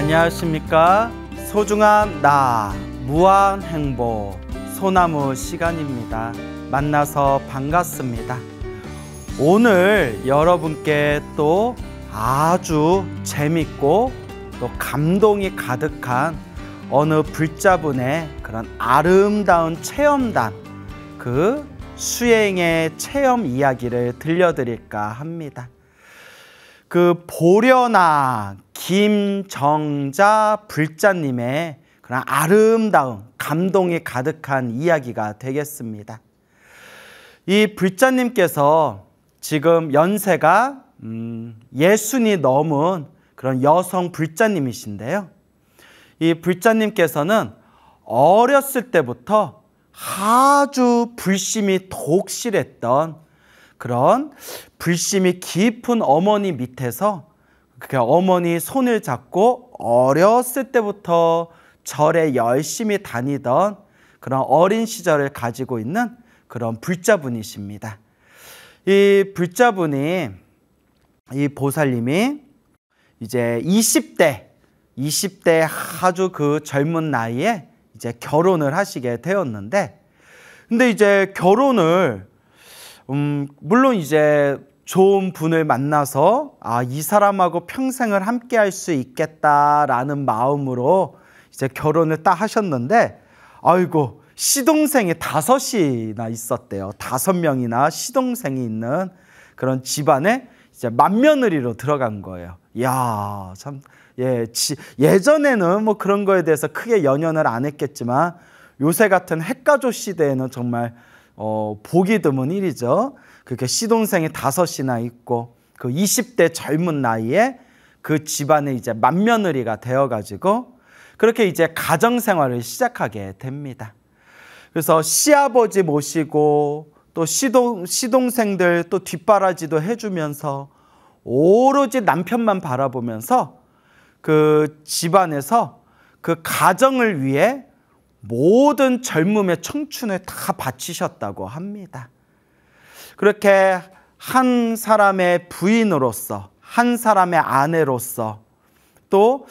안녕하십니까. 소중한 나 무한행복 소나무 시간입니다. 만나서 반갑습니다. 오늘 여러분께 또 아주 재밌고 또 감동이 가득한 어느 불자분의 그런 아름다운 체험단, 그 수행의 체험 이야기를 들려드릴까 합니다. 그 보려나 김정자 불자님의 그런 아름다운 감동이 가득한 이야기가 되겠습니다. 이 불자님께서 지금 연세가 60이 넘은 그런 여성 불자님이신데요. 이 불자님께서는 어렸을 때부터 아주 불심이 독실했던 그런 불심이 깊은 어머니 밑에서 어머니 손을 잡고 어렸을 때부터 절에 열심히 다니던 그런 어린 시절을 가지고 있는 그런 불자분이십니다. 이 불자분이, 이 보살님이 이제 20대 아주 그 젊은 나이에 이제 결혼을 하시게 되었는데, 근데 이제 결혼을 물론 이제 좋은 분을 만나서 이 사람하고 평생을 함께 할 수 있겠다라는 마음으로 이제 결혼을 딱 하셨는데, 아이고, 시동생이 5이나 있었대요. 5명이나 시동생이 있는 그런 집안에 이제 맏며느리로 들어간 거예요. 이야, 참, 예전에는 뭐 그런 거에 대해서 크게 연연을 안 했겠지만 요새 같은 핵가족 시대에는 정말 보기 드문 일이죠. 그렇게 시동생이 5이나 있고 그 20대 젊은 나이에 그 집안에 이제 맏며느리가 되어가지고 그렇게 이제 가정생활을 시작하게 됩니다. 그래서 시아버지 모시고 또 시동생들 또 뒷바라지도 해주면서 오로지 남편만 바라보면서 그 집안에서 그 가정을 위해 모든 젊음의 청춘을 다 바치셨다고 합니다. 그렇게 한 사람의 부인으로서, 한 사람의 아내로서, 또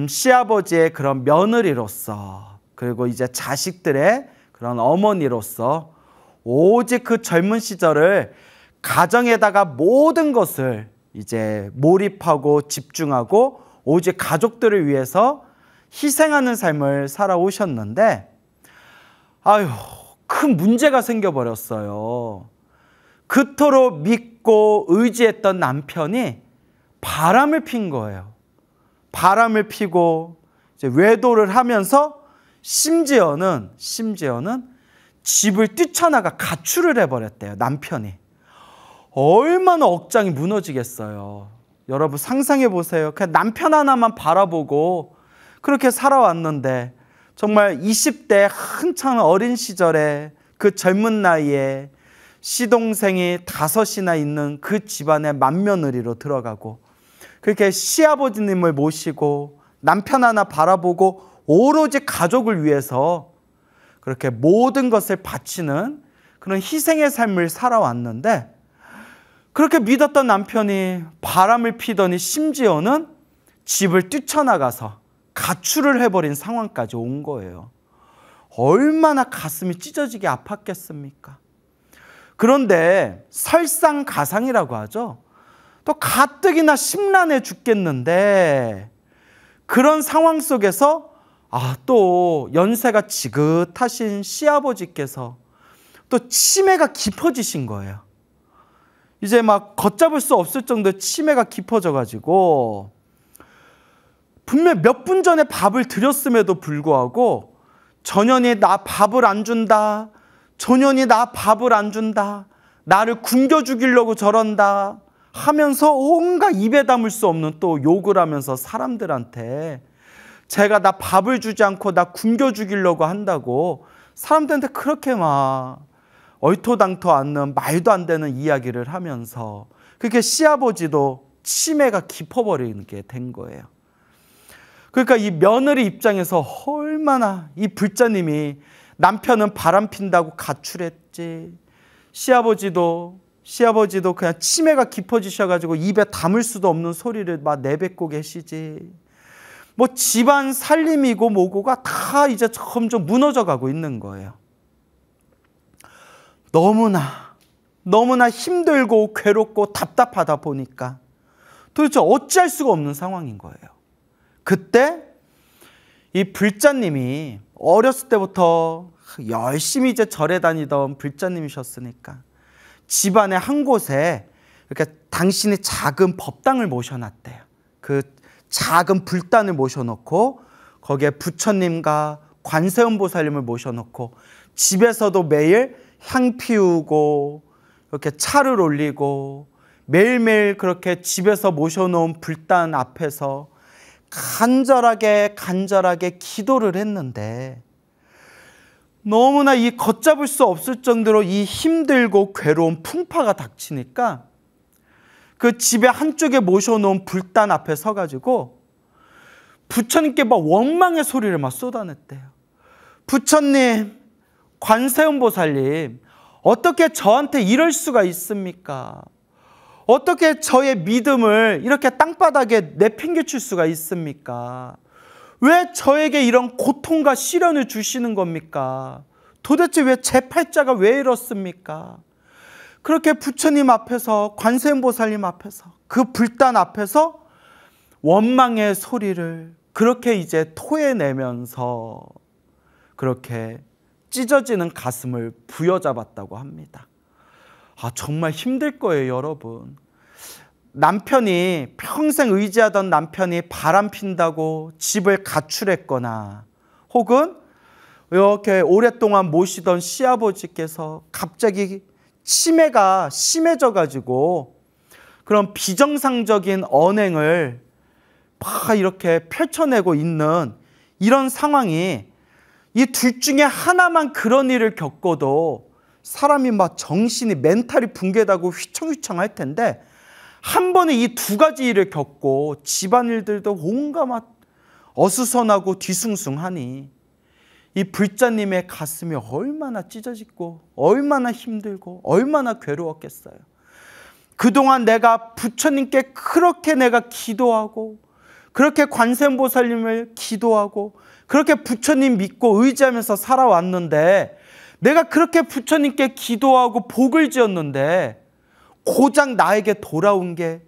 시아버지의 그런 며느리로서, 그리고 이제 자식들의 그런 어머니로서 오직 그 젊은 시절을 가정에다가 모든 것을 이제 몰입하고 집중하고 오직 가족들을 위해서 희생하는 삶을 살아오셨는데, 큰 문제가 생겨버렸어요. 그토록 믿고 의지했던 남편이 바람을 핀 거예요. 바람을 피고 이제 외도를 하면서 심지어는 집을 뛰쳐나가 가출을 해버렸대요, 남편이. 얼마나 억장이 무너지겠어요. 여러분 상상해 보세요. 그냥 남편 하나만 바라보고 그렇게 살아왔는데 정말 20대 한창 어린 시절에 그 젊은 나이에 시동생이 5이나 있는 그 집안의 맏며느리로 들어가고 그렇게 시아버지님을 모시고 남편 하나 바라보고 오로지 가족을 위해서 그렇게 모든 것을 바치는 그런 희생의 삶을 살아왔는데, 그렇게 믿었던 남편이 바람을 피더니 심지어는 집을 뛰쳐나가서 가출을 해버린 상황까지 온 거예요. 얼마나 가슴이 찢어지게 아팠겠습니까? 그런데 설상가상이라고 하죠. 또 가뜩이나 심란해 죽겠는데 그런 상황 속에서 또 연세가 지긋하신 시아버지께서 또 치매가 깊어지신 거예요. 이제 막 걷잡을 수 없을 정도의 치매가 깊어져가지고 분명 몇 분 전에 밥을 드렸음에도 불구하고 전현이 나 밥을 안 준다. 전현이 나 밥을 안 준다. 나를 굶겨 죽이려고 저런다 하면서 온갖 입에 담을 수 없는 또 욕을 하면서 사람들한테 제가 나 밥을 주지 않고 나 굶겨 죽이려고 한다고 사람들한테 그렇게 막 얼토당토 않는 말도 안 되는 이야기를 하면서 그렇게 시아버지도 치매가 깊어버리게 된 거예요. 그러니까 이 며느리 입장에서 얼마나 이 불자님이 남편은 바람 핀다고 가출했지, 시아버지도 그냥 치매가 깊어지셔가지고 입에 담을 수도 없는 소리를 막 내뱉고 계시지, 뭐 집안 살림이고 뭐고가 다 이제 점점 무너져 가고 있는 거예요. 너무나 힘들고 괴롭고 답답하다 보니까 도대체 어찌할 수가 없는 상황인 거예요. 그때 이 불자님이 어렸을 때부터 열심히 이제 절에 다니던 불자님이셨으니까 집안의 한 곳에 이렇게 당신이 작은 법당을 모셔놨대요. 그 작은 불단을 모셔놓고 거기에 부처님과 관세음보살님을 모셔놓고 집에서도 매일 향 피우고 이렇게 차를 올리고 매일매일 그렇게 집에서 모셔놓은 불단 앞에서 간절하게 기도를 했는데 너무나 이 걷잡을 수 없을 정도로 이 힘들고 괴로운 풍파가 닥치니까 그 집의 한쪽에 모셔놓은 불단 앞에 서가지고 부처님께 막 원망의 소리를 막 쏟아냈대요. 부처님, 관세음보살님, 어떻게 저한테 이럴 수가 있습니까? 어떻게 저의 믿음을 이렇게 땅바닥에 내팽개칠 수가 있습니까? 왜 저에게 이런 고통과 시련을 주시는 겁니까? 도대체 왜 제 팔자가 왜 이렇습니까? 그렇게 부처님 앞에서, 관세음보살님 앞에서, 그 불단 앞에서 원망의 소리를 그렇게 이제 토해내면서 그렇게 찢어지는 가슴을 부여잡았다고 합니다. 정말 힘들 거예요, 여러분. 남편이, 평생 의지하던 남편이 바람 핀다고 집을 가출했거나 혹은 이렇게 오랫동안 모시던 시아버지께서 갑자기 치매가 심해져 가지고 그런 비정상적인 언행을 막 이렇게 펼쳐내고 있는 이런 상황이, 이 둘 중에 하나만 그런 일을 겪어도 사람이 막 정신이, 멘탈이 붕괴되고 휘청휘청할 텐데 한 번에 이 두 가지 일을 겪고 집안일들도 온갖 어수선하고 뒤숭숭하니 이 불자님의 가슴이 얼마나 찢어지고 얼마나 힘들고 얼마나 괴로웠겠어요. 그동안 내가 부처님께 그렇게 내가 기도하고 그렇게 관세음보살님을 기도하고 그렇게 부처님 믿고 의지하면서 살아왔는데, 내가 그렇게 부처님께 기도하고 복을 지었는데 고작 나에게 돌아온 게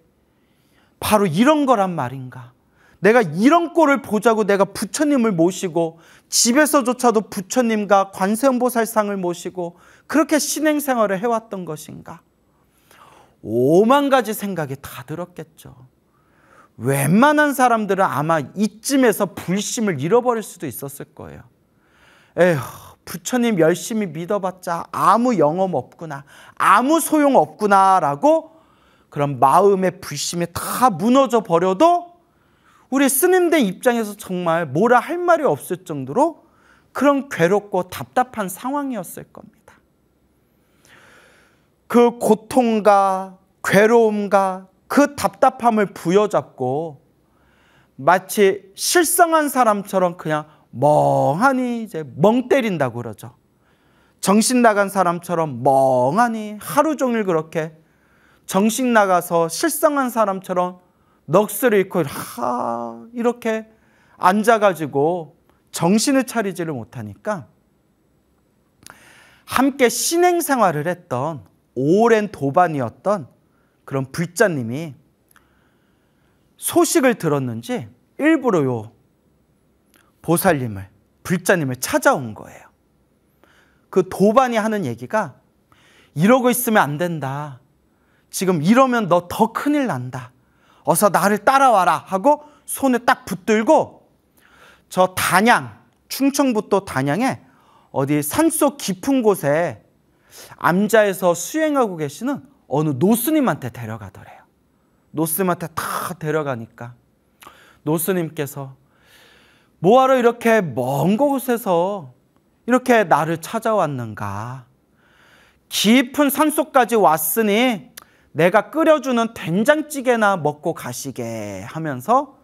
바로 이런 거란 말인가? 내가 이런 꼴을 보자고 내가 부처님을 모시고 집에서조차도 부처님과 관세음보살상을 모시고 그렇게 신행생활을 해왔던 것인가? 5만 가지 생각이 다 들었겠죠. 웬만한 사람들은 아마 이쯤에서 불심을 잃어버릴 수도 있었을 거예요. 에휴, 부처님 열심히 믿어봤자 아무 영험 없구나, 아무 소용 없구나 라고 그런 마음의 불심이 다 무너져 버려도 우리 스님들 입장에서 정말 뭐라 할 말이 없을 정도로 그런 괴롭고 답답한 상황이었을 겁니다. 그 고통과 괴로움과 그 답답함을 부여잡고 마치 실성한 사람처럼 그냥 멍하니 이제 멍 때린다고 그러죠. 정신 나간 사람처럼 멍하니 하루 종일 그렇게 정신 나가서 실성한 사람처럼 넋을 잃고 이렇게 앉아가지고 정신을 차리지를 못하니까 함께 신행생활을 했던 오랜 도반이었던 그런 불자님이 소식을 들었는지 일부러 요 보살님을, 불자님을 찾아온 거예요. 그 도반이 하는 얘기가 이러고 있으면 안 된다. 지금 이러면 너 더 큰일 난다. 어서 나를 따라와라 하고 손에 딱 붙들고 저 단양, 충청북도 단양에 어디 산속 깊은 곳에 암자에서 수행하고 계시는 어느 노스님한테 데려가더래요. 노스님한테 다 데려가니까 노스님께서 뭐하러 이렇게 먼 곳에서 이렇게 나를 찾아왔는가? 깊은 산속까지 왔으니 내가 끓여주는 된장찌개나 먹고 가시게 하면서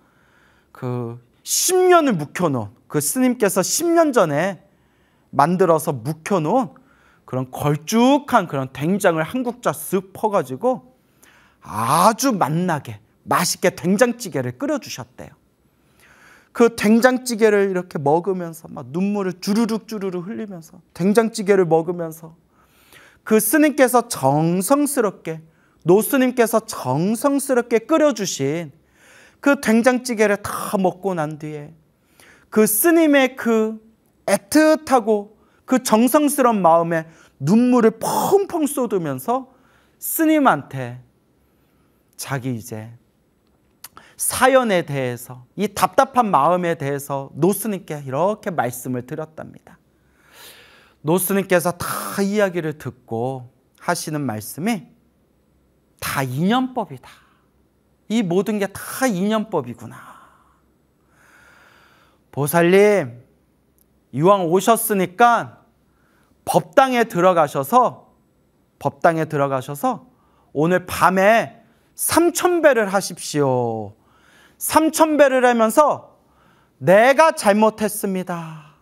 그 10년을 묵혀놓은, 그 스님께서 10년 전에 만들어서 묵혀놓은 그런 걸쭉한 그런 된장을 한 국자 쓱 퍼가지고 아주 맛나게 맛있게 된장찌개를 끓여주셨대요. 그 된장찌개를 이렇게 먹으면서 막 눈물을 주르륵 흘리면서 된장찌개를 먹으면서 그 스님께서 정성스럽게, 노스님께서 정성스럽게 끓여주신 그 된장찌개를 다 먹고 난 뒤에 그 스님의 그 애틋하고 그 정성스러운 마음에 눈물을 펑펑 쏟으면서 스님한테 자기 이제 사연에 대해서, 이 답답한 마음에 대해서 노스님께 이렇게 말씀을 드렸답니다. 노스님께서 다 이야기를 듣고 하시는 말씀이 다 인연법이다. 이 모든 게 다 인연법이구나. 보살님, 이왕 오셨으니까 법당에 들어가셔서 오늘 밤에 3000배를 하십시오. 3000배를 하면서 내가 잘못했습니다.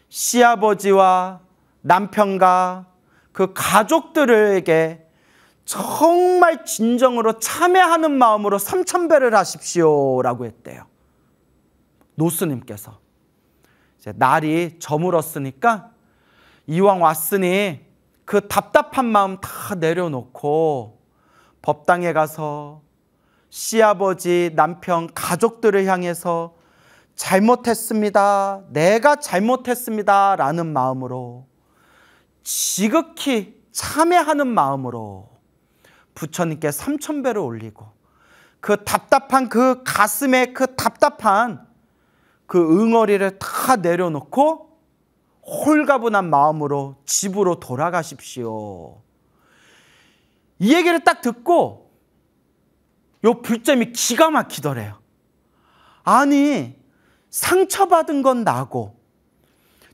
시아버지와 남편과 그 가족들에게 정말 진정으로 참회하는 마음으로 3000배를 하십시오 라고 했대요. 노스님께서. 이제 날이 저물었으니까 이왕 왔으니 그 답답한 마음 다 내려놓고 법당에 가서 시아버지, 남편, 가족들을 향해서 잘못했습니다. 내가 잘못했습니다. 라는 마음으로 지극히 참회하는 마음으로 부처님께 3000배를 올리고 그 답답한 그 가슴에 그 답답한 그 응어리를 다 내려놓고 홀가분한 마음으로 집으로 돌아가십시오. 이 얘기를 딱 듣고 요 불잼이 기가 막히더래요. 아니, 상처받은 건 나고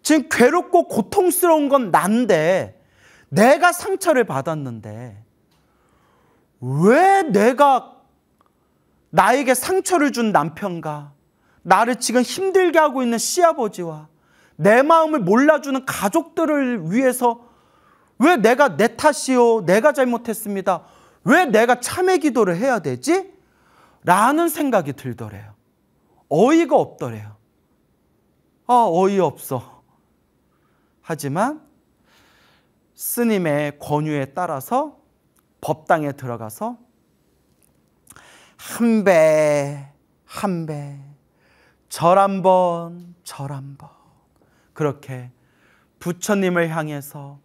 지금 괴롭고 고통스러운 건 난데 내가 상처를 받았는데 왜 내가 나에게 상처를 준 남편과 나를 지금 힘들게 하고 있는 시아버지와 내 마음을 몰라주는 가족들을 위해서 왜 내가 내 탓이요, 내가 잘못했습니다, 왜 내가 참회 기도를 해야 되지? 라는 생각이 들더래요. 어이가 없더래요. 어이없어. 하지만 스님의 권유에 따라서 법당에 들어가서 한 배, 절 한 번, 그렇게 부처님을 향해서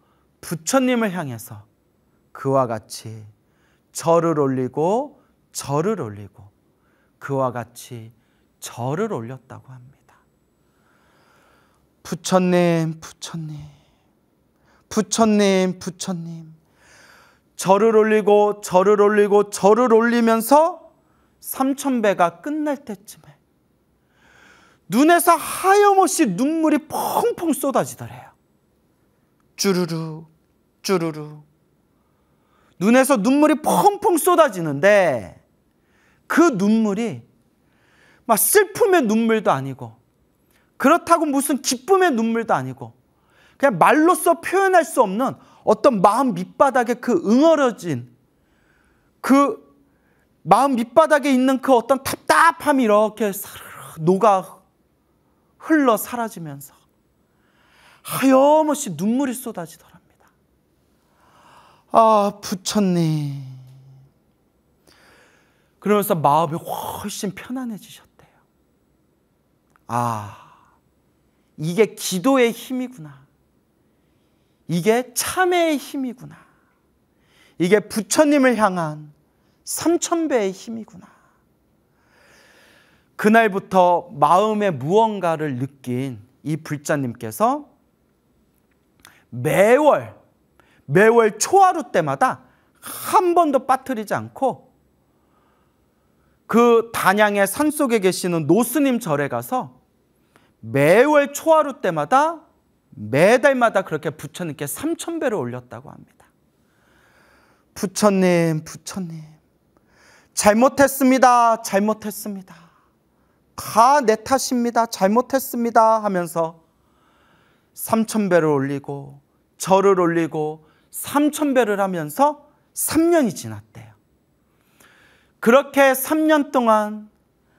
그와 같이 절을 올리고 그와 같이 절을 올렸다고 합니다. 부처님, 절을 올리면서 3000배가 끝날 때쯤에 눈에서 하염없이 눈물이 펑펑 쏟아지더래요. 쭈루루 눈에서 눈물이 펑펑 쏟아지는데 그 눈물이 막 슬픔의 눈물도 아니고 그렇다고 무슨 기쁨의 눈물도 아니고 그냥 말로써 표현할 수 없는 어떤 마음 밑바닥에 그 응어려진 그 마음 밑바닥에 있는 그 어떤 답답함이 이렇게 녹아 흘러 사라지면서 하염없이 눈물이 쏟아지더랍니다. 부처님. 그러면서 마음이 훨씬 편안해지셨대요. 이게 기도의 힘이구나. 이게 참회의 힘이구나. 이게 부처님을 향한 3000배의 힘이구나. 그날부터 마음에 무언가를 느낀 이 불자님께서 매월 초하루 때마다 한 번도 빠뜨리지 않고 그 단양의 산속에 계시는 노스님 절에 가서 매월 초하루 때마다 매달마다 그렇게 부처님께 3000배를 올렸다고 합니다. 부처님, 잘못했습니다. 다 내 탓입니다. 잘못했습니다. 하면서 3000배를 올리고 절을 올리고 3000배를 하면서 3년이 지났대요. 그렇게 3년 동안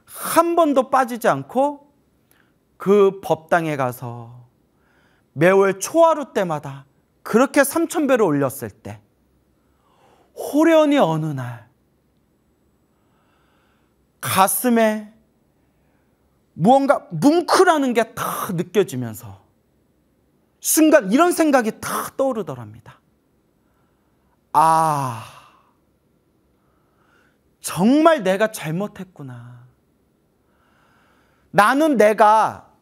한 번도 빠지지 않고 그 법당에 가서 매월 초하루 때마다 그렇게 3,000배를 올렸을 때 호련히 어느 날 가슴에 무언가 뭉클하는 게 다 느껴지면서 순간 이런 생각이 다 떠오르더랍니다. 아, 정말 내가 잘못했구나. 나는 내가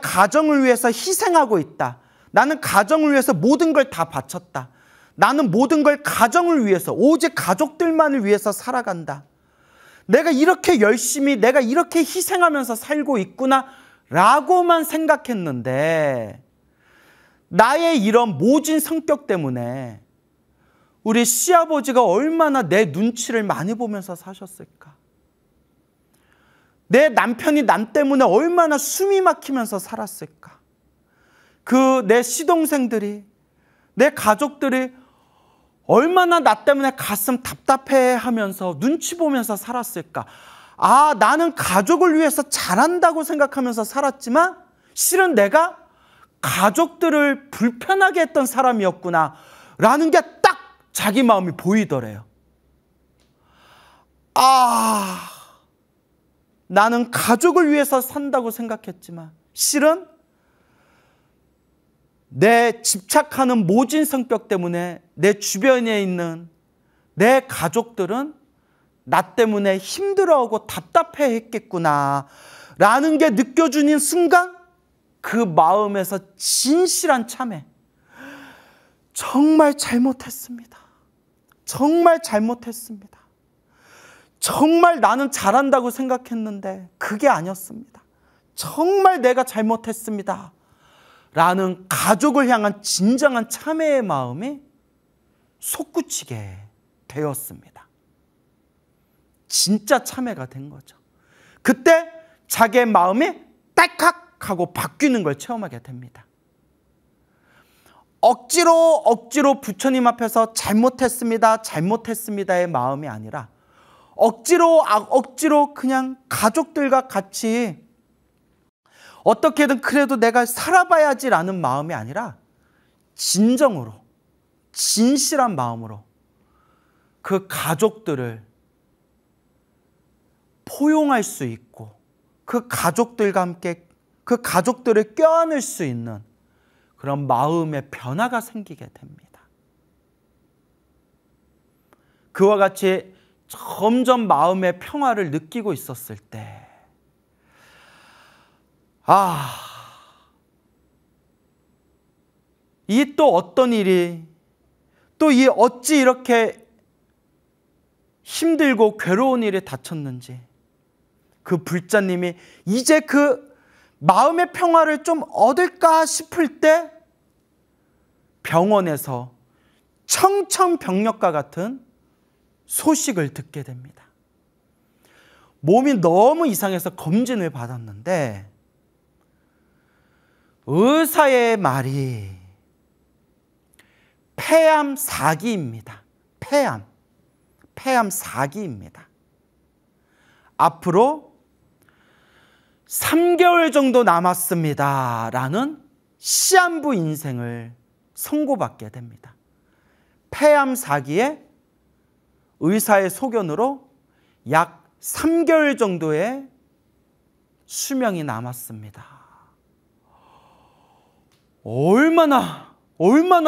가정을 위해서 희생하고 있다. 나는 가정을 위해서 모든 걸 다 바쳤다. 나는 모든 걸 가정을 위해서, 오직 가족들만을 위해서 살아간다. 내가 이렇게 열심히, 내가 이렇게 희생하면서 살고 있구나 라고만 생각했는데, 나의 이런 모진 성격 때문에 우리 시아버지가 얼마나 내 눈치를 많이 보면서 사셨을까. 내 남편이 남 때문에 얼마나 숨이 막히면서 살았을까. 그 내 시동생들이, 내 가족들이 얼마나 나 때문에 가슴 답답해하면서 눈치 보면서 살았을까. 아, 나는 가족을 위해서 잘한다고 생각하면서 살았지만 실은 내가 가족들을 불편하게 했던 사람이었구나 라는 게 딱 자기 마음이 보이더래요. 아, 나는 가족을 위해서 산다고 생각했지만 실은 내 집착하는 모진 성격 때문에 내 주변에 있는 내 가족들은 나 때문에 힘들어하고 답답해했겠구나 라는 게 느껴지는 순간 그 마음에서 진실한 참회. 정말 잘못했습니다. 정말 잘못했습니다. 정말 나는 잘한다고 생각했는데 그게 아니었습니다. 정말 내가 잘못했습니다. 라는 가족을 향한 진정한 참회의 마음이 솟구치게 되었습니다. 진짜 참회가 된 거죠. 그때 자기의 마음이 딸칵 하고 바뀌는 걸 체험하게 됩니다. 억지로 부처님 앞에서 잘못했습니다의 마음이 아니라 억지로 그냥 가족들과 같이 어떻게든 그래도 내가 살아봐야지라는 마음이 아니라 진정으로, 진실한 마음으로 그 가족들을 포용할 수 있고 그 가족들과 함께 그 가족들을 껴안을 수 있는 그런 마음의 변화가 생기게 됩니다. 그와 같이 점점 마음의 평화를 느끼고 있었을 때, 이 또 어떤 일이, 또 이 어찌 이렇게 힘들고 괴로운 일이 닥쳤는지, 그 불자님이 이제 그 마음의 평화를 좀 얻을까 싶을 때 병원에서 청천벽력과 같은 소식을 듣게 됩니다. 몸이 너무 이상해서 검진을 받았는데 의사의 말이 폐암 4기입니다. 폐암 4기입니다. 앞으로 3개월 정도 남았습니다 라는 시한부 인생을 선고받게 됩니다. 폐암 4기에 의사의 소견으로 약 3개월 정도의 수명이 남았습니다. 얼마나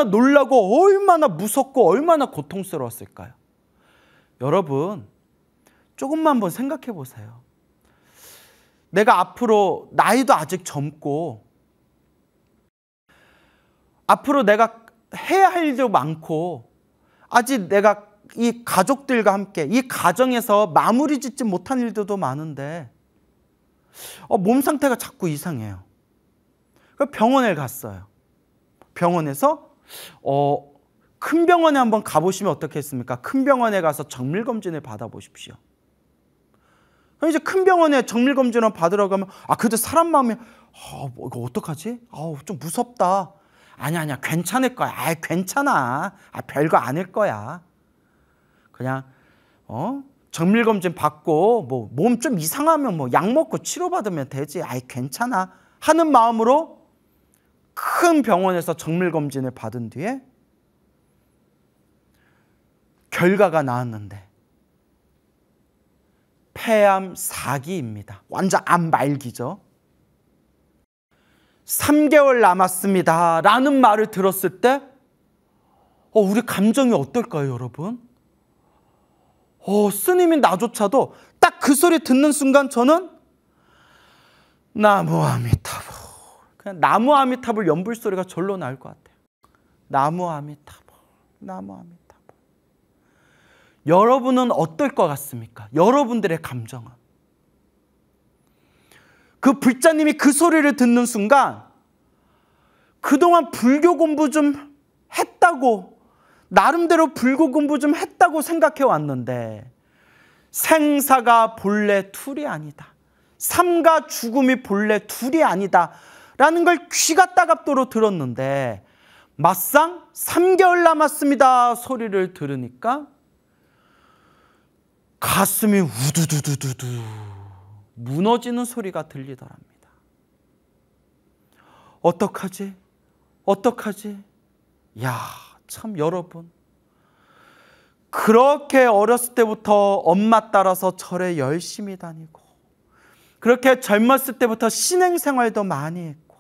놀라고 얼마나 무섭고 얼마나 고통스러웠을까요? 여러분, 조금만 한번 생각해 보세요. 내가 앞으로 나이도 아직 젊고 앞으로 내가 해야 할 일도 많고 아직 내가 이 가족들과 함께 이 가정에서 마무리 짓지 못한 일들도 많은데 몸 상태가 자꾸 이상해요. 병원에 갔어요. 병원에서 큰 병원에 한번 가보시면 어떻겠습니까? 큰 병원에 가서 정밀검진을 받아보십시오. 이제 큰 병원에 정밀검진을 받으러 가면 그래도 사람 마음이 이거 어떡하지? 좀 무섭다. 아니야 괜찮을 거야. 괜찮아. 별거 아닐 거야. 그냥 정밀검진 받고 뭐 몸 좀 이상하면 뭐 약 먹고 치료받으면 되지. 아이 괜찮아 하는 마음으로 큰 병원에서 정밀검진을 받은 뒤에 결과가 나왔는데 폐암 4기입니다. 완전 암 말기죠. 3개월 남았습니다 라는 말을 들었을 때 우리 감정이 어떨까요, 여러분? 스님인 나조차도 딱 그 소리 듣는 순간 저는 나무 아미타불, 그냥 나무 아미타불 연불 소리가 절로 나올 것 같아요. 나무 아미타불, 나무 아미타불. 여러분은 어떨 것 같습니까? 여러분들의 감정은. 그 불자님이 그 소리를 듣는 순간 그동안 불교 공부 좀 했다고, 나름대로 불교 공부 좀 했다고 생각해 왔는데 생사가 본래 둘이 아니다, 삶과 죽음이 본래 둘이 아니다 라는 걸 귀가 따갑도록 들었는데 막상 3개월 남았습니다 소리를 들으니까 가슴이 우두두두두두 무너지는 소리가 들리더랍니다. 어떡하지? 어떡하지? 야, 참 여러분, 그렇게 어렸을 때부터 엄마 따라서 절에 열심히 다니고 그렇게 젊었을 때부터 신행생활도 많이 했고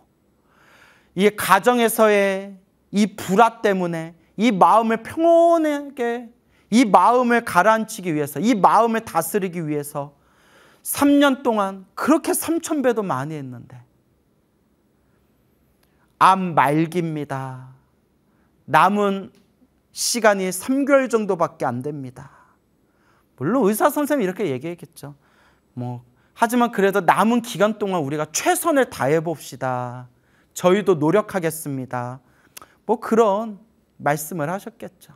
이 가정에서의 이 불화 때문에 이 마음을 평온하게, 이 마음을 가라앉히기 위해서, 이 마음을 다스리기 위해서 3년 동안 그렇게 3000배도 많이 했는데 암 말기입니다. 남은 시간이 3개월 정도밖에 안 됩니다. 물론 의사 선생님이 이렇게 얘기했겠죠. 하지만 그래도 남은 기간 동안 우리가 최선을 다해 봅시다. 저희도 노력하겠습니다. 그런 말씀을 하셨겠죠.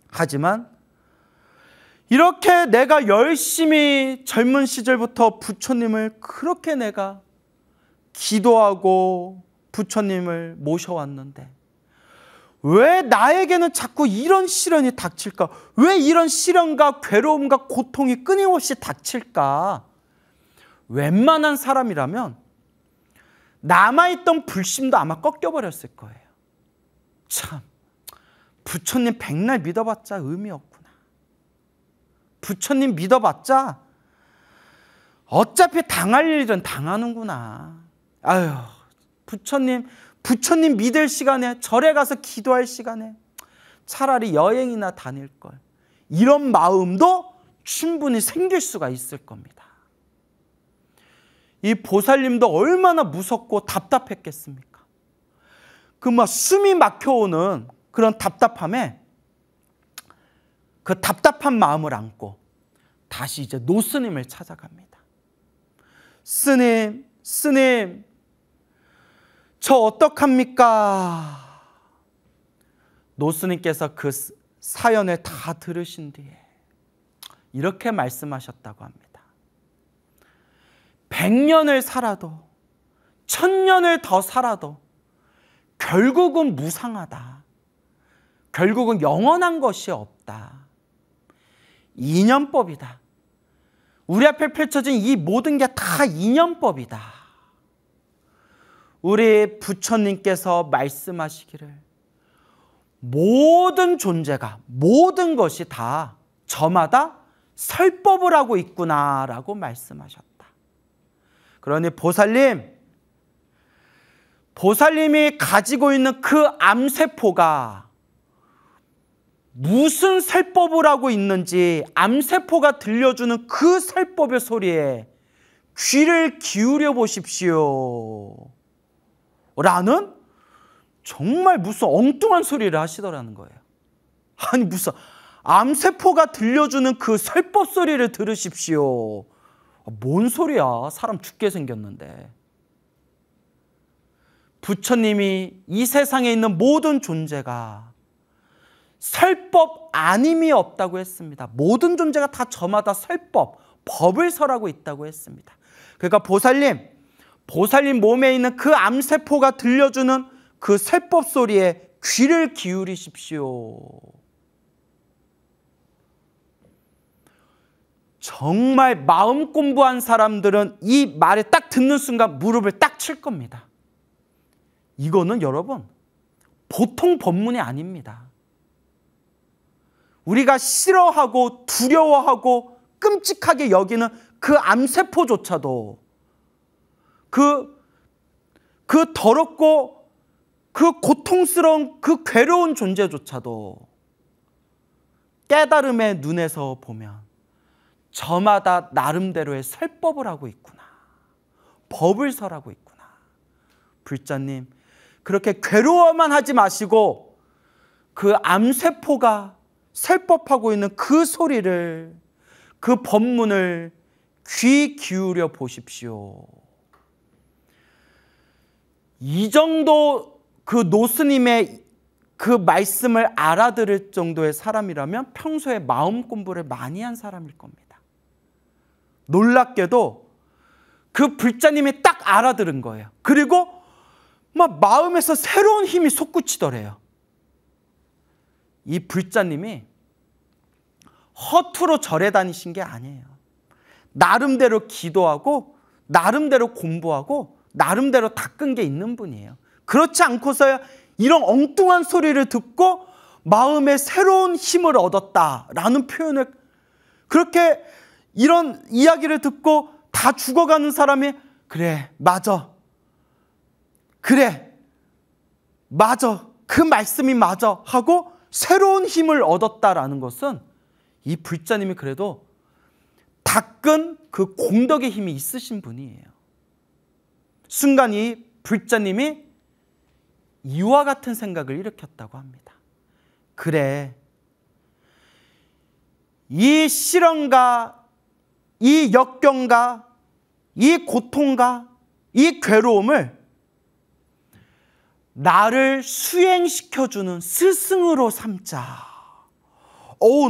하지만 이렇게 내가 열심히 젊은 시절부터 부처님을 그렇게 내가 기도하고 부처님을 모셔왔는데 왜 나에게는 자꾸 이런 시련이 닥칠까? 왜 이런 시련과 괴로움과 고통이 끊임없이 닥칠까? 웬만한 사람이라면 남아있던 불심도 아마 꺾여버렸을 거예요. 참, 부처님 백날 믿어봤자 의미 없구나. 부처님 믿어봤자 어차피 당할 일은 당하는구나. 아유, 부처님 믿을 시간에, 절에 가서 기도할 시간에 차라리 여행이나 다닐 걸. 이런 마음도 충분히 생길 수가 있을 겁니다. 이 보살님도 얼마나 무섭고 답답했겠습니까? 숨이 막혀오는 그런 답답함에 그 답답한 마음을 안고 다시 이제 노스님을 찾아갑니다. 스님, 저 어떡합니까? 노스님께서 그 사연을 다 들으신 뒤에 이렇게 말씀하셨다고 합니다. 100년을 살아도 1000년을 더 살아도 결국은 무상하다. 결국은 영원한 것이 없다. 인연법이다. 우리 앞에 펼쳐진 이 모든 게 다 인연법이다. 우리 부처님께서 말씀하시기를 모든 존재가, 모든 것이 다 저마다 설법을 하고 있구나라고 말씀하셨다. 그러니 보살님이 가지고 있는 그 암세포가 무슨 설법을 하고 있는지 암세포가 들려주는 그 설법의 소리에 귀를 기울여 보십시오 라는 정말 무슨 엉뚱한 소리를 하시더라는 거예요. 아니 무슨 암세포가 들려주는 그 설법 소리를 들으십시오. 뭔 소리야, 사람 죽게 생겼는데. 부처님이 이 세상에 있는 모든 존재가 설법 아님이 없다고 했습니다. 모든 존재가 다 저마다 설법, 법을 설하고 있다고 했습니다. 그러니까 보살님 몸에 있는 그 암세포가 들려주는 그 설법 소리에 귀를 기울이십시오. 정말 마음 공부한 사람들은 이 말을 딱 듣는 순간 무릎을 딱 칠 겁니다. 이거는 여러분 보통 법문이 아닙니다. 우리가 싫어하고 두려워하고 끔찍하게 여기는 그 암세포조차도 그 더럽고 그 고통스러운 그 괴로운 존재조차도 깨달음의 눈에서 보면 저마다 나름대로의 설법을 하고 있구나. 법을 설하고 있구나. 불자님, 그렇게 괴로워만 하지 마시고 그 암세포가 설법하고 있는 그 소리를, 그 법문을 귀 기울여 보십시오. 이 정도 그 노스님의 그 말씀을 알아들을 정도의 사람이라면 평소에 마음 공부를 많이 한 사람일 겁니다. 놀랍게도 그 불자님이 딱 알아들은 거예요. 그리고 막 마음에서 새로운 힘이 솟구치더래요. 이 불자님이 허투루 절에 다니신 게 아니에요. 나름대로 기도하고 나름대로 공부하고 나름대로 닦은 게 있는 분이에요. 그렇지 않고서야 이런 엉뚱한 소리를 듣고 마음에 새로운 힘을 얻었다라는 표현을, 그렇게 이런 이야기를 듣고 다 죽어가는 사람이 그래 맞아, 그래 맞아, 그 말씀이 맞아 하고 새로운 힘을 얻었다라는 것은 이 불자님이 그래도 닦은 그 공덕의 힘이 있으신 분이에요. 순간 이 불자님이 이와 같은 생각을 일으켰다고 합니다. 그래, 이 시련과 이 역경과 이 고통과 이 괴로움을 나를 수행시켜주는 스승으로 삼자.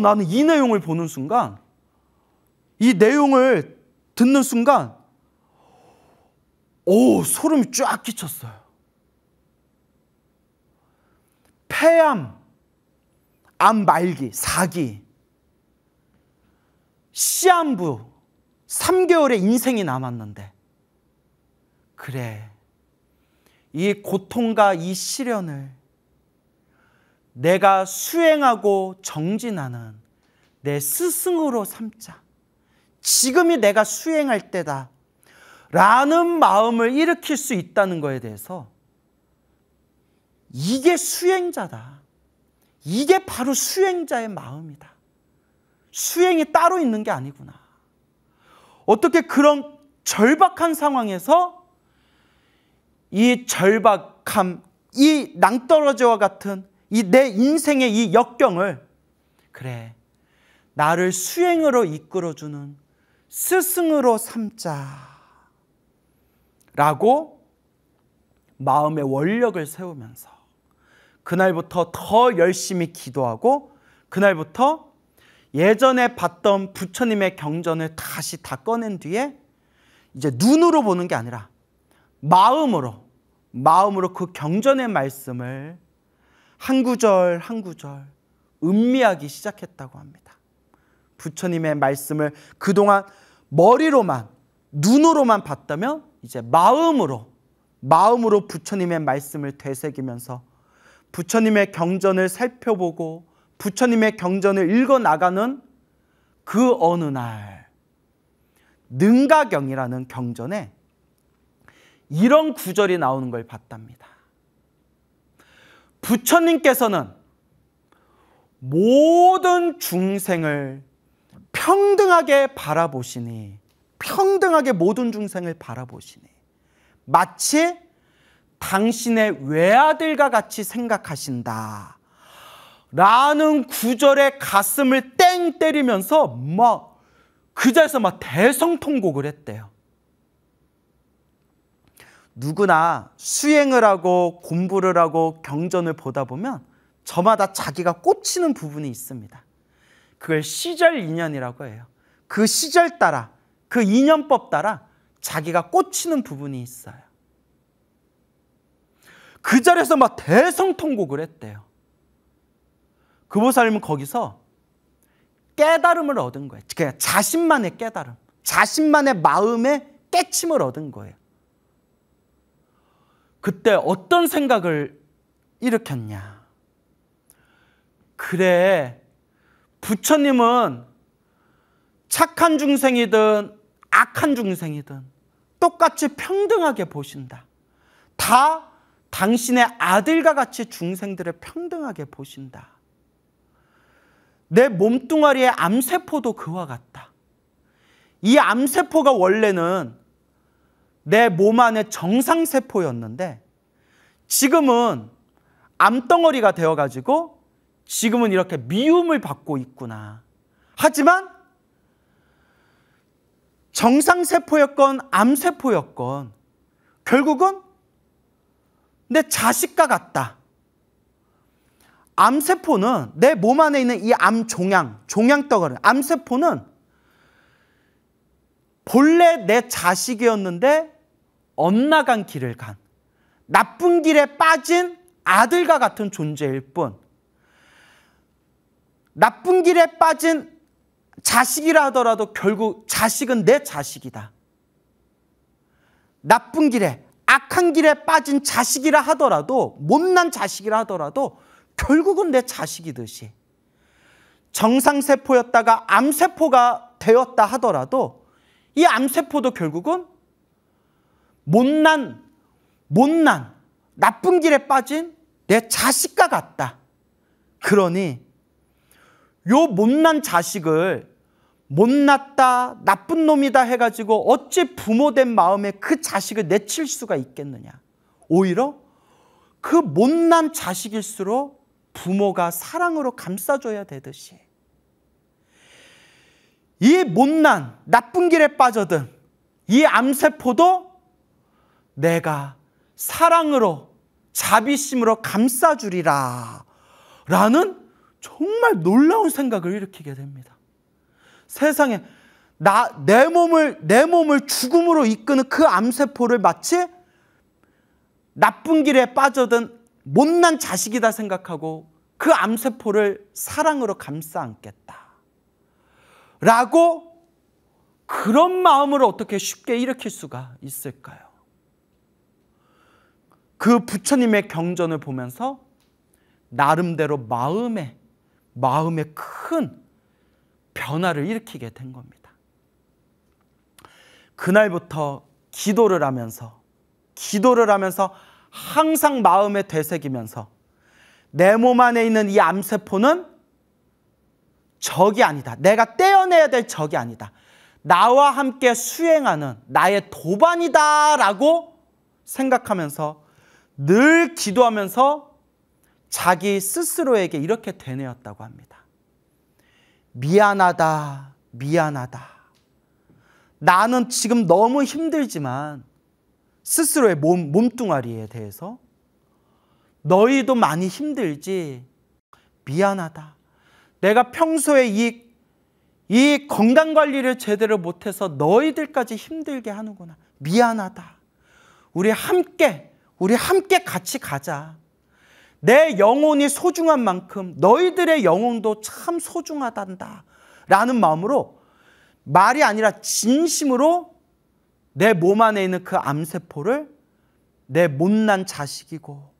나는 이 내용을 보는 순간, 이 내용을 듣는 순간 소름이 쫙 끼쳤어요. 폐암, 암 말기, 사기, 시한부 3개월의 인생이 남았는데, 그래, 이 고통과 이 시련을 내가 수행하고 정진하는 내 스승으로 삼자. 지금이 내가 수행할 때다 라는 마음을 일으킬 수 있다는 것에 대해서, 이게 수행자다. 이게 바로 수행자의 마음이다. 수행이 따로 있는 게 아니구나. 어떻게 그런 절박한 상황에서 이 절박함, 이 낭떠러지와 같은 이 내 인생의 이 역경을, 그래, 나를 수행으로 이끌어주는 스승으로 삼자 라고 마음의 원력을 세우면서 그날부터 더 열심히 기도하고, 그날부터 예전에 봤던 부처님의 경전을 다시 다 꺼낸 뒤에 이제 눈으로 보는 게 아니라 마음으로 그 경전의 말씀을 한 구절 한 구절 음미하기 시작했다고 합니다. 부처님의 말씀을 그동안 머리로만, 눈으로만 봤다면 이제 마음으로 부처님의 말씀을 되새기면서 부처님의 경전을 살펴보고 부처님의 경전을 읽어나가는 그 어느 날, 능가경이라는 경전에 이런 구절이 나오는 걸 봤답니다. 부처님께서는 모든 중생을 평등하게 바라보시니, 평등하게 모든 중생을 바라보시니 마치 당신의 외아들과 같이 생각하신다 라는 구절에 가슴을 땡 때리면서 막 그 자리에서 막 대성통곡을 했대요. 누구나 수행을 하고 공부를 하고 경전을 보다 보면 저마다 자기가 꽂히는 부분이 있습니다. 그걸 시절 인연이라고 해요. 그 시절 따라, 그 인연법 따라 자기가 꽂히는 부분이 있어요. 그 자리에서 막 대성통곡을 했대요. 그 보살님은 거기서 깨달음을 얻은 거예요. 그냥 자신만의 깨달음, 자신만의 마음의 깨침을 얻은 거예요. 그때 어떤 생각을 일으켰냐. 그래, 부처님은 착한 중생이든 악한 중생이든 똑같이 평등하게 보신다. 다 당신의 아들과 같이 중생들을 평등하게 보신다. 내 몸뚱아리의 암세포도 그와 같다. 이 암세포가 원래는 내 몸 안의 정상세포였는데 지금은 암덩어리가 되어가지고 지금은 이렇게 미움을 받고 있구나. 하지만 정상세포였건 암세포였건 결국은 내 자식과 같다. 암세포는 내 몸 안에 있는 이 종양덩어리, 암세포는 본래 내 자식이었는데 엇나간 길을 간 나쁜 길에 빠진 아들과 같은 존재일 뿐, 나쁜 길에 빠진 자식이라 하더라도 결국 자식은 내 자식이다. 나쁜 길에, 악한 길에 빠진 자식이라 하더라도, 못난 자식이라 하더라도 결국은 내 자식이듯이, 정상세포였다가 암세포가 되었다 하더라도 이 암세포도 결국은 못난 나쁜 길에 빠진 내 자식과 같다. 그러니 요 못난 자식을 못났다, 나쁜 놈이다 해가지고 어찌 부모된 마음에 그 자식을 내칠 수가 있겠느냐. 오히려 그 못난 자식일수록 부모가 사랑으로 감싸줘야 되듯이 이 못난 나쁜 길에 빠져든 이 암세포도 내가 사랑으로 자비심으로 감싸주리라 라는 정말 놀라운 생각을 일으키게 됩니다. 세상에 내 몸을 죽음으로 이끄는 그 암세포를 마치 나쁜 길에 빠져든 못난 자식이다 생각하고 그 암세포를 사랑으로 감싸 안겠다 라고, 그런 마음을 어떻게 쉽게 일으킬 수가 있을까요? 그 부처님의 경전을 보면서 나름대로 마음에 큰 변화를 일으키게 된 겁니다. 그날부터 기도를 하면서 항상 마음에 되새기면서 내 몸 안에 있는 이 암세포는 적이 아니다. 내가 떼어내야 될 적이 아니다. 나와 함께 수행하는 나의 도반이다 라고 생각하면서 늘 기도하면서 자기 스스로에게 이렇게 되뇌었다고 합니다. 미안하다. 나는 지금 너무 힘들지만 스스로의 몸뚱아리에 대해서 너희도 많이 힘들지. 미안하다. 내가 평소에 이 건강관리를 제대로 못해서 너희들까지 힘들게 하는구나. 미안하다. 우리 함께 같이 가자. 내 영혼이 소중한 만큼 너희들의 영혼도 참 소중하단다 라는 마음으로, 말이 아니라 진심으로 내 몸 안에 있는 그 암세포를 내 못난 자식이고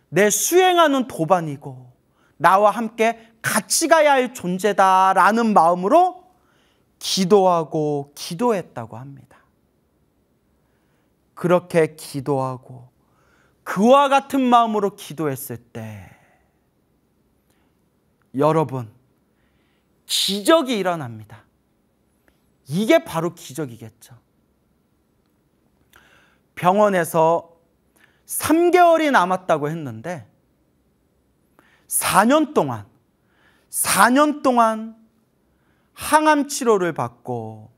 내 수행하는 도반이고 나와 함께 같이 가야 할 존재다라는 마음으로 기도했다고 합니다. 그렇게 기도하고 그와 같은 마음으로 기도했을 때 여러분, 기적이 일어납니다. 이게 바로 기적이겠죠. 병원에서 3개월이 남았다고 했는데 4년 동안 항암 치료를 받고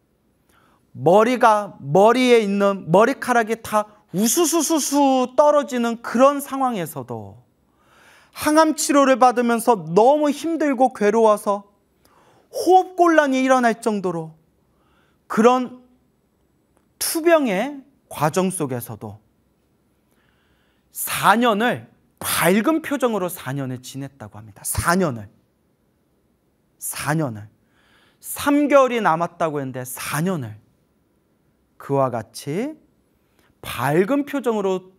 머리에 있는 머리카락이 다 우수수수수 떨어지는 그런 상황에서도 항암 치료를 받으면서 너무 힘들고 괴로워서 호흡곤란이 일어날 정도로 그런 투병의 과정 속에서도 4년을 밝은 표정으로 4년을 지냈다고 합니다. 4년을. 3개월이 남았다고 했는데 4년을 그와 같이 밝은 표정으로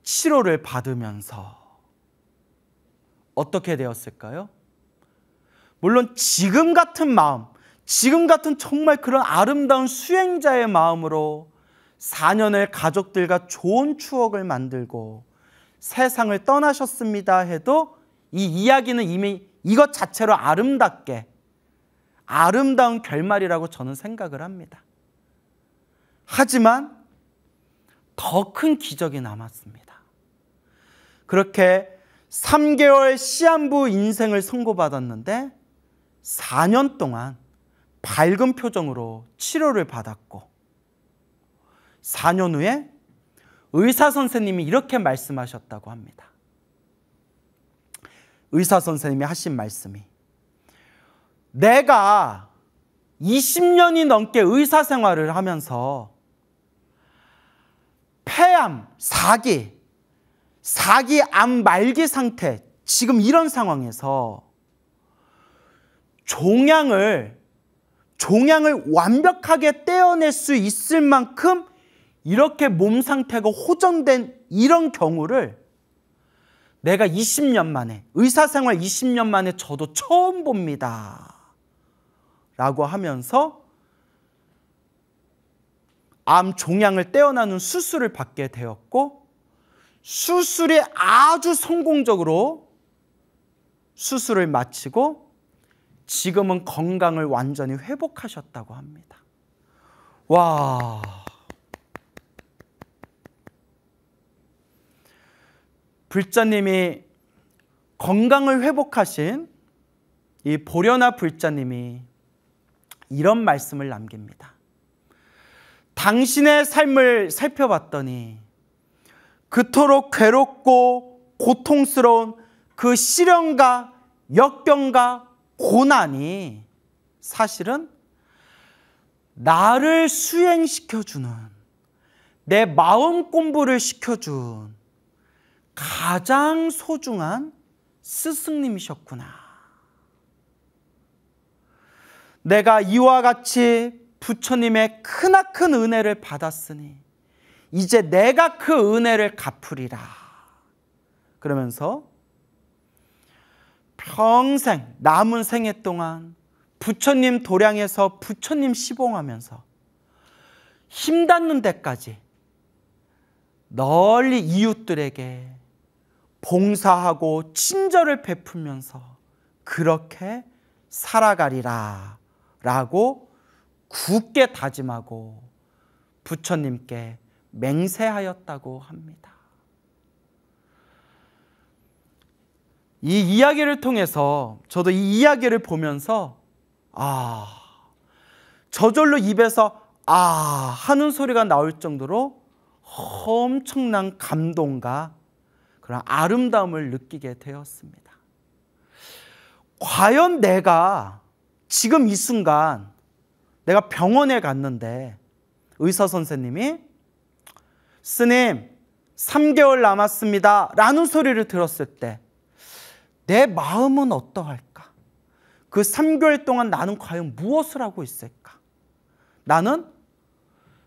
치료를 받으면서 어떻게 되었을까요? 물론 지금 같은 마음, 지금 같은 정말 그런 아름다운 수행자의 마음으로 4년을 가족들과 좋은 추억을 만들고 세상을 떠나셨습니다 해도 이 이야기는 이미 이것 자체로 아름다운 결말이라고 저는 생각을 합니다. 하지만 더 큰 기적이 남았습니다. 그렇게 3개월 시한부 인생을 선고받았는데 4년 동안 밝은 표정으로 치료를 받았고 4년 후에 의사 선생님이 이렇게 말씀하셨다고 합니다. 의사 선생님이 하신 말씀이, 내가 20년이 넘게 의사 생활을 하면서 폐암, 4기 암 말기 상태, 지금 이런 상황에서 종양을 완벽하게 떼어낼 수 있을 만큼 이렇게 몸 상태가 호전된 이런 경우를 내가 20년 만에, 의사생활 20년 만에 저도 처음 봅니다 라고 하면서 암 종양을 떼어내는 수술을 받게 되었고, 수술이 아주 성공적으로 수술을 마치고 지금은 건강을 완전히 회복하셨다고 합니다. 와, 불자님이 건강을 회복하신 이 보려나 불자님이 이런 말씀을 남깁니다. 당신의 삶을 살펴봤더니 그토록 괴롭고 고통스러운 그 시련과 역경과 고난이 사실은 나를 수행시켜주는, 내 마음 공부를 시켜준 가장 소중한 스승님이셨구나. 내가 이와 같이 부처님의 크나큰 은혜를 받았으니 이제 내가 그 은혜를 갚으리라. 그러면서 평생 남은 생애 동안 부처님 도량에서 부처님 시봉하면서 힘닿는 데까지 널리 이웃들에게 봉사하고 친절을 베풀면서 그렇게 살아가리라 라고 굳게 다짐하고 부처님께 맹세하였다고 합니다. 이 이야기를 통해서 저도 이 이야기를 보면서 저절로 입에서 하는 소리가 나올 정도로 엄청난 감동과 그런 아름다움을 느끼게 되었습니다. 과연 내가 지금 이 순간 내가 병원에 갔는데 의사 선생님이 스님 3개월 남았습니다 라는 소리를 들었을 때 내 마음은 어떠할까? 그 3개월 동안 나는 과연 무엇을 하고 있을까? 나는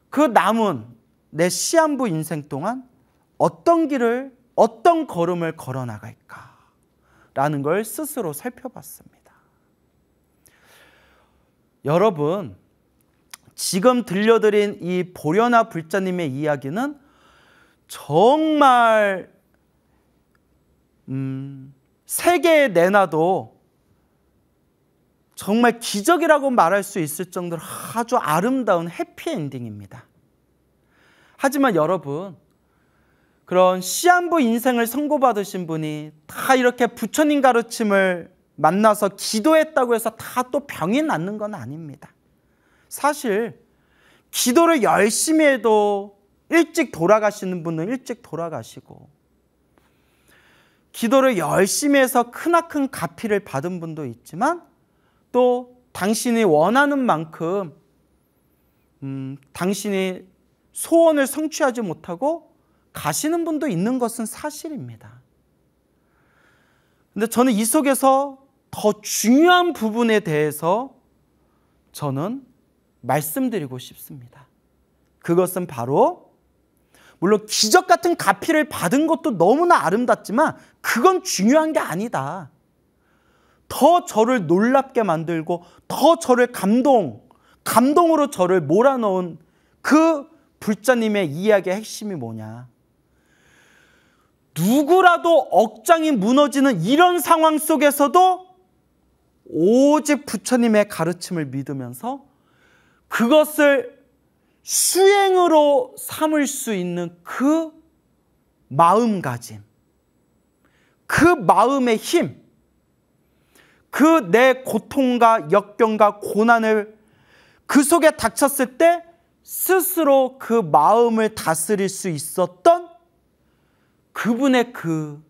그 남은 내 시한부 인생 동안 어떤 길을, 어떤 걸음을 걸어 나갈까? 라는 걸 스스로 살펴봤습니다. 여러분, 지금 들려드린 이 보려나 불자님의 이야기는 정말 세계에 내놔도 정말 기적이라고 말할 수 있을 정도로 아주 아름다운 해피엔딩입니다. 하지만 여러분, 그런 시한부 인생을 선고받으신 분이 다 이렇게 부처님 가르침을 만나서 기도했다고 해서 다 또 병이 낫는 건 아닙니다. 사실 기도를 열심히 해도 일찍 돌아가시는 분은 일찍 돌아가시고, 기도를 열심히 해서 크나큰 가피를 받은 분도 있지만 또 당신이 원하는 만큼 당신이 소원을 성취하지 못하고 가시는 분도 있는 것은 사실입니다. 근데 저는 이 속에서 더 중요한 부분에 대해서 저는 말씀드리고 싶습니다. 그것은 바로 물론 기적 같은 가피를 받은 것도 너무나 아름답지만 그건 중요한 게 아니다. 더 저를 놀랍게 만들고 더 저를 감동으로 저를 몰아넣은 그 불자님의 이야기의 핵심이 뭐냐? 누구라도 억장이 무너지는 이런 상황 속에서도 오직 부처님의 가르침을 믿으면서 그것을 수행으로 삼을 수 있는 그 마음가짐, 그 마음의 힘, 그 내 고통과 역경과 고난을 그 속에 닥쳤을 때 스스로 그 마음을 다스릴 수 있었던 그분의 그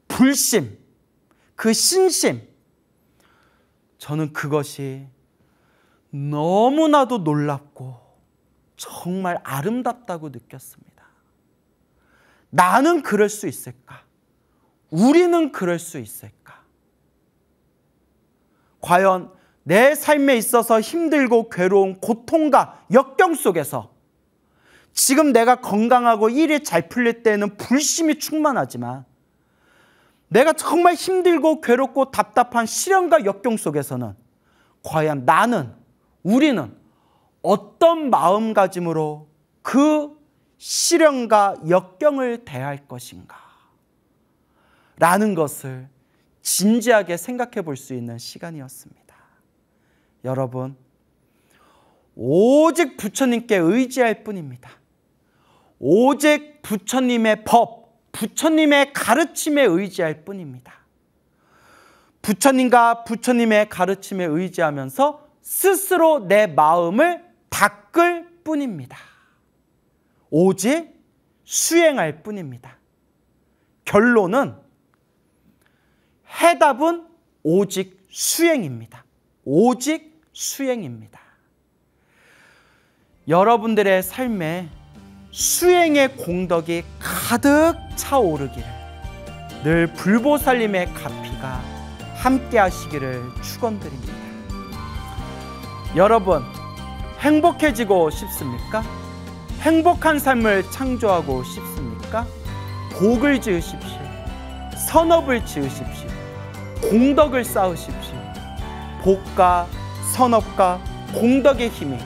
불심, 그 신심, 저는 그것이 너무나도 놀랍고 정말 아름답다고 느꼈습니다. 나는 그럴 수 있을까? 우리는 그럴 수 있을까? 과연 내 삶에 있어서 힘들고 괴로운 고통과 역경 속에서 지금 내가 건강하고 일이 잘 풀릴 때는 불심이 충만하지만 내가 정말 힘들고 괴롭고 답답한 시련과 역경 속에서는 과연 나는, 우리는 어떤 마음가짐으로 그 시련과 역경을 대할 것인가? 라는 것을 진지하게 생각해 볼 수 있는 시간이었습니다. 여러분, 오직 부처님께 의지할 뿐입니다. 오직 부처님의 법, 부처님의 가르침에 의지할 뿐입니다. 부처님과 부처님의 가르침에 의지하면서 스스로 내 마음을 닦을 뿐입니다. 오직 수행할 뿐입니다. 결론은 해답은 오직 수행입니다. 오직 수행입니다. 여러분들의 삶에 수행의 공덕이 가득 차오르기를 늘 불보살님의 가피가 함께 하시기를 축원드립니다. 여러분, 행복해지고 싶습니까? 행복한 삶을 창조하고 싶습니까? 복을 지으십시오. 선업을 지으십시오. 공덕을 쌓으십시오. 복과 선업과 공덕의 힘이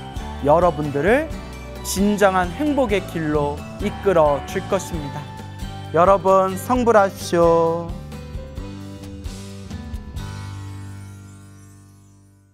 여러분들을 진정한 행복의 길로 이끌어 줄 것입니다. 여러분, 성불하십시오.